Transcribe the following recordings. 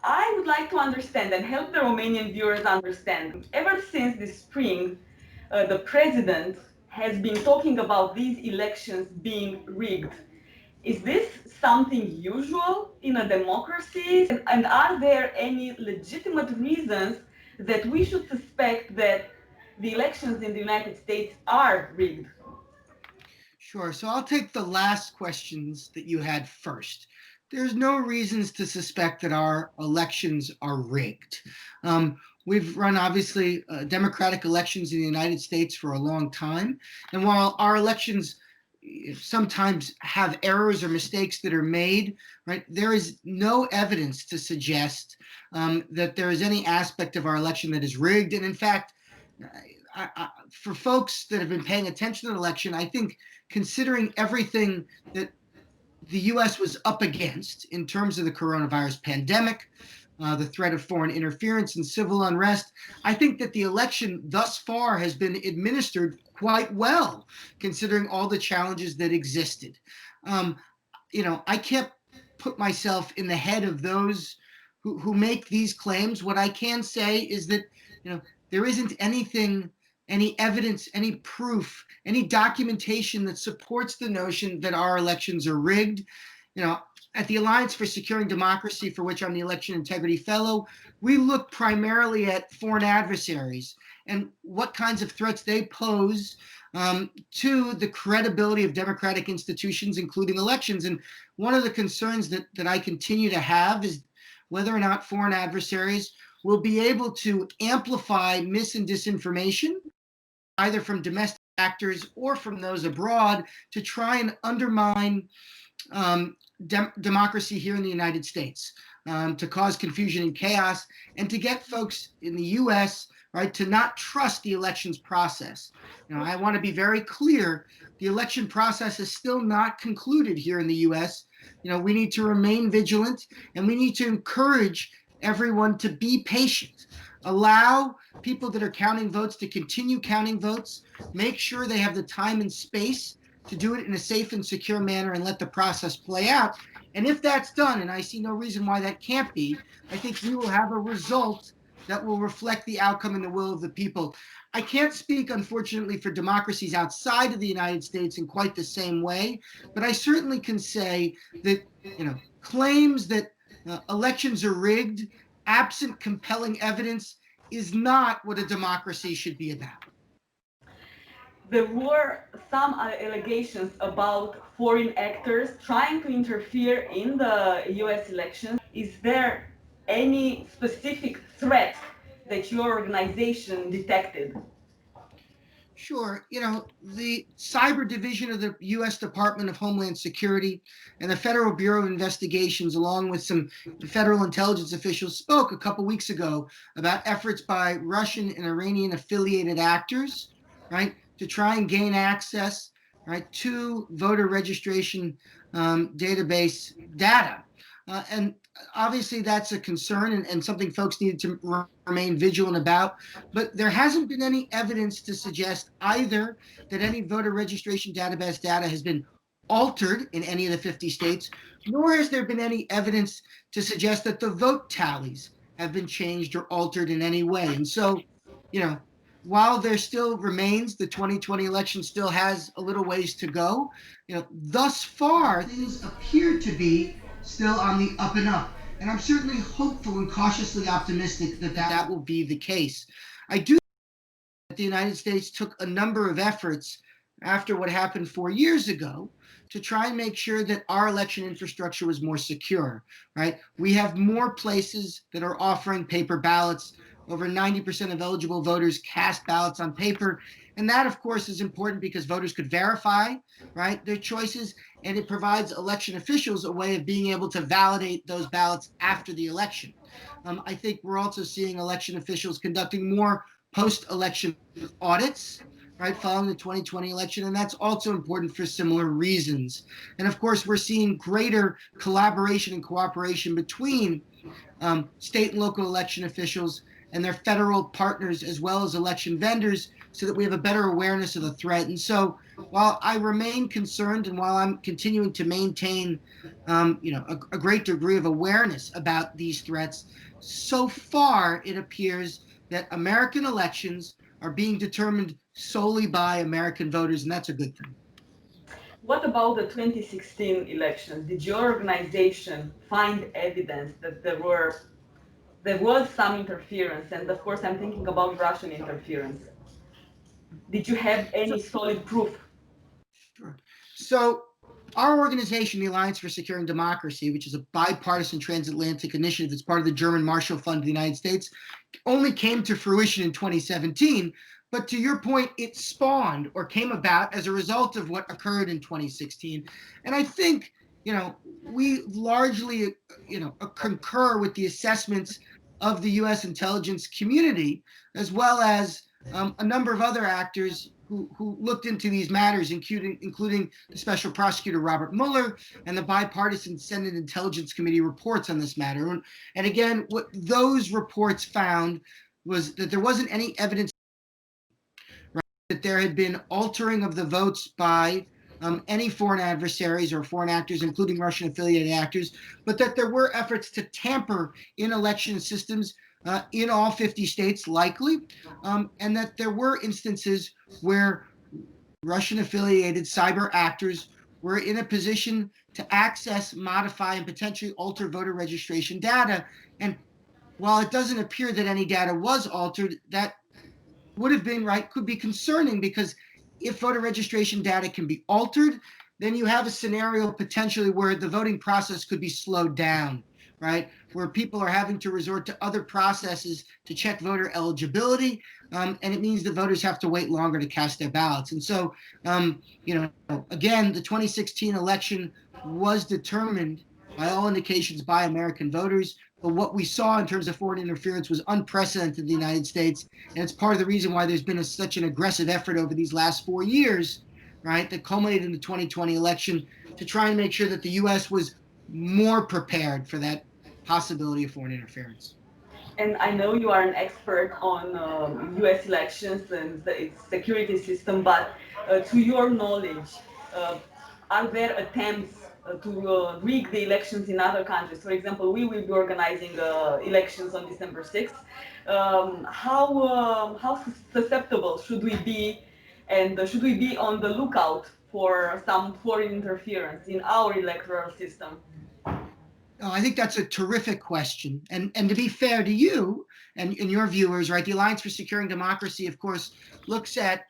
I would like to understand and help the Romanian viewers understand. Ever since this spring, the president has been talking about these elections being rigged. Is this something usual in a democracy? And are there any legitimate reasons that we should suspect that the elections in the United States are rigged? Sure. So I'll take the last questions that you had first. There's no reasons to suspect that our elections are rigged. We've run, obviously, democratic elections in the United States for a long time. And while our elections sometimes have errors or mistakes that are made, right, there is no evidence to suggest that there is any aspect of our election that is rigged. And in fact, for folks that have been paying attention to the election, I think considering everything that the US was up against in terms of the coronavirus pandemic, the threat of foreign interference and civil unrest, I think that the election thus far has been administered quite well, considering all the challenges that existed. Um, I can't put myself in the head of those who make these claims. What I can say is that, there isn't anything, any evidence, any proof, any documentation that supports the notion that our elections are rigged. You know, at the Alliance for Securing Democracy, for which I'm the Election Integrity Fellow, we look primarily at foreign adversaries and what kinds of threats they pose to the credibility of democratic institutions, including elections. And one of the concerns that I continue to have is whether or not foreign adversaries will be able to amplify mis and disinformation, either from domestic actors or from those abroad, to try and undermine democracy here in the United States, to cause confusion and chaos, and to get folks in the US, right, to not trust the elections process. I want to be very clear, the election process is still not concluded here in the US. We need to remain vigilant, and we need to encourage everyone to be patient. Allow people that are counting votes to continue counting votes. Make sure they have the time and space to do it in a safe and secure manner and let the process play out. And if that's done, and I see no reason why that can't be, I think we will have a result that will reflect the outcome and the will of the people. I can't speak, unfortunately, for democracies outside of the United States in quite the same way, but I certainly can say that, claims that elections are rigged, absent compelling evidence, is not what a democracy should be about. There were some allegations about foreign actors trying to interfere in the US elections. Is there any specific threat that your organization detected? Sure. The cyber division of the U.S. Department of Homeland Security and the Federal Bureau of Investigations, along with some federal intelligence officials, spoke a couple weeks ago about efforts by Russian and Iranian affiliated actors, right, to try and gain access, right, to voter registration database data. And obviously that's a concern, and something folks need to remain vigilant about. But there hasn't been any evidence to suggest either that any voter registration database data has been altered in any of the 50 states, nor has there been any evidence to suggest that the vote tallies have been changed or altered in any way. And so, while there still remains, the 2020 election still has a little ways to go, thus far, things appear to be still on the up and up. And I'm certainly hopeful and cautiously optimistic that that will be the case. I do think that the United States took a number of efforts after what happened 4 years ago to try and make sure that our election infrastructure was more secure, right? We have more places that are offering paper ballots. Over 90% of eligible voters cast ballots on paper. And that, of course, is important because voters could verify, right, their choices, and it provides election officials a way of being able to validate those ballots after the election. I think we're also seeing election officials conducting more post-election audits, right, following the 2020 election, and that's also important for similar reasons. And of course, we're seeing greater collaboration and cooperation between state and local election officials and their federal partners, as well as election vendors, so that we have a better awareness of the threat. And so while I remain concerned and while I'm continuing to maintain a great degree of awareness about these threats, so far it appears that American elections are being determined solely by American voters, and that's a good thing. What about the 2016 elections? Did your organization find evidence that there was some interference? And of course, I'm thinking about Russian interference. Did you have any solid proof? Sure. So our organization, the Alliance for Securing Democracy, which is a bipartisan transatlantic initiative that's part of the German Marshall Fund of the United States, only came to fruition in 2017. But to your point, it spawned or came about as a result of what occurred in 2016. And I think, we largely, concur with the assessments of the U.S. intelligence community, as well as a number of other actors who looked into these matters, including the Special Prosecutor Robert Mueller and the bipartisan Senate Intelligence Committee reports on this matter. And again, what those reports found was that there wasn't any evidence that there had been altering of the votes by any foreign adversaries or foreign actors, including Russian-affiliated actors, but that there were efforts to tamper in election systems in all 50 states, likely, and that there were instances where Russian-affiliated cyber actors were in a position to access, modify, and potentially alter voter registration data. And while it doesn't appear that any data was altered, that would have been could be concerning, because if voter registration data can be altered, then you have a scenario potentially where the voting process could be slowed down, where people are having to resort to other processes to check voter eligibility, and it means the voters have to wait longer to cast their ballots. And so, again, the 2016 election was determined by all indications by American voters. But what we saw in terms of foreign interference was unprecedented in the United States. And it's part of the reason why there's been such an aggressive effort over these last 4 years, that culminated in the 2020 election, to try and make sure that the U.S. was more prepared for that possibility of foreign interference. And I know you are an expert on U.S. elections and its security system, but to your knowledge, are there attempts to rig the elections in other countries? For example, we will be organizing elections on December 6th. How susceptible should we be, and should we be on the lookout for some foreign interference in our electoral system? I think that's a terrific question. And to be fair to you and your viewers, the Alliance for Securing Democracy, of course, looks at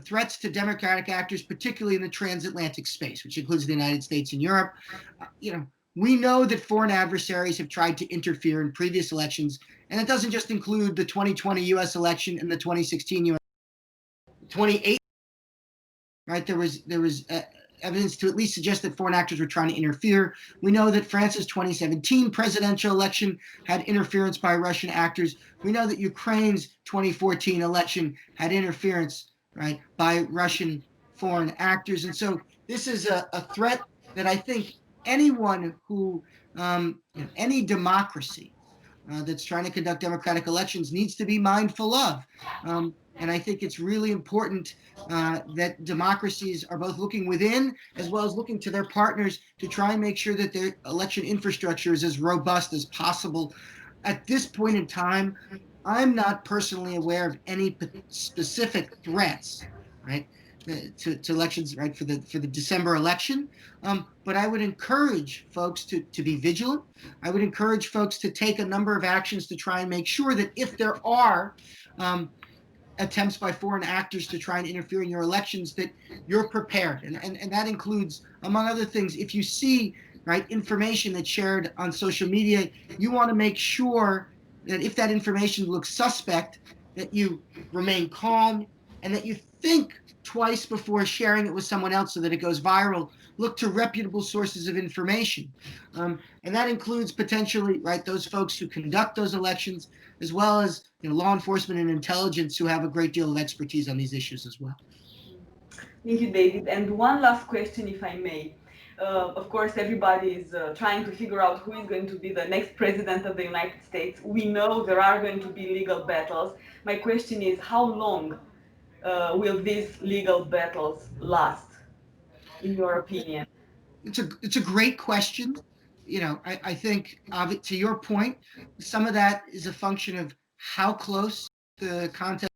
threats to democratic actors, particularly in the transatlantic space, which includes the United States and Europe. We know that foreign adversaries have tried to interfere in previous elections, and it doesn't just include the 2020 U.S. election and the 2016 U.S. 28. There was evidence to at least suggest that foreign actors were trying to interfere. We know that France's 2017 presidential election had interference by Russian actors. We know that Ukraine's 2014 election had interference, by Russian foreign actors. And so this is a threat that I think anyone who, any democracy that's trying to conduct democratic elections needs to be mindful of. And I think it's really important that democracies are both looking within as well as looking to their partners to try and make sure that their election infrastructure is as robust as possible. At this point in time, I'm not personally aware of any specific threats, to elections, for the December election. But I would encourage folks to be vigilant. I would encourage folks to take a number of actions to try and make sure that if there are attempts by foreign actors to try and interfere in your elections, that you're prepared. And that includes, among other things, if you see information that's shared on social media, you want to make sure that if that information looks suspect, that you remain calm and that you think twice before sharing it with someone else so that it goes viral. Look to reputable sources of information. And that includes potentially, those folks who conduct those elections, as well as law enforcement and intelligence who have a great deal of expertise on these issues as well. Thank you, David. And one last question, if I may. Of course, everybody is trying to figure out who is going to be the next president of the United States. We know there are going to be legal battles. My question is, how long will these legal battles last, in your opinion? It's a great question. I think to your point, some of that is a function of how close the contest.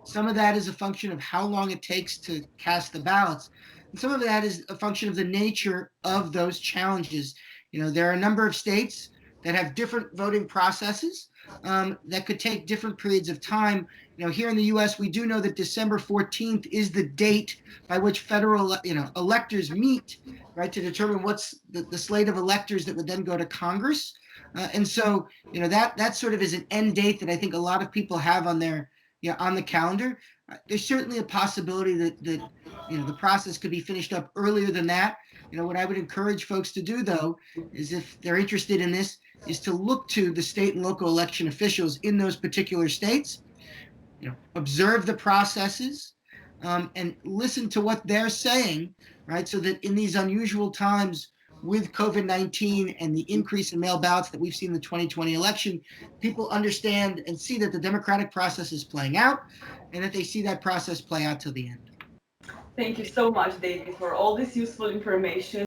Some of that is a function of how long it takes to cast the ballots. And some of that is a function of the nature of those challenges. There are a number of states that have different voting processes that could take different periods of time. Here in the US, we do know that December 14th is the date by which federal, electors meet, right, to determine what's the slate of electors that would then go to Congress. And so, that sort of is an end date that I think a lot of people have on the calendar. There's certainly a possibility that the process could be finished up earlier than that. What I would encourage folks to do, though, is if they're interested in this, is to look to the state and local election officials in those particular states, observe the processes, and listen to what they're saying, right? So that in these unusual times with COVID-19 and the increase in mail ballots that we've seen in the 2020 election, people understand and see that the democratic process is playing out and that they see that process play out till the end. Thank you so much, David, for all this useful information.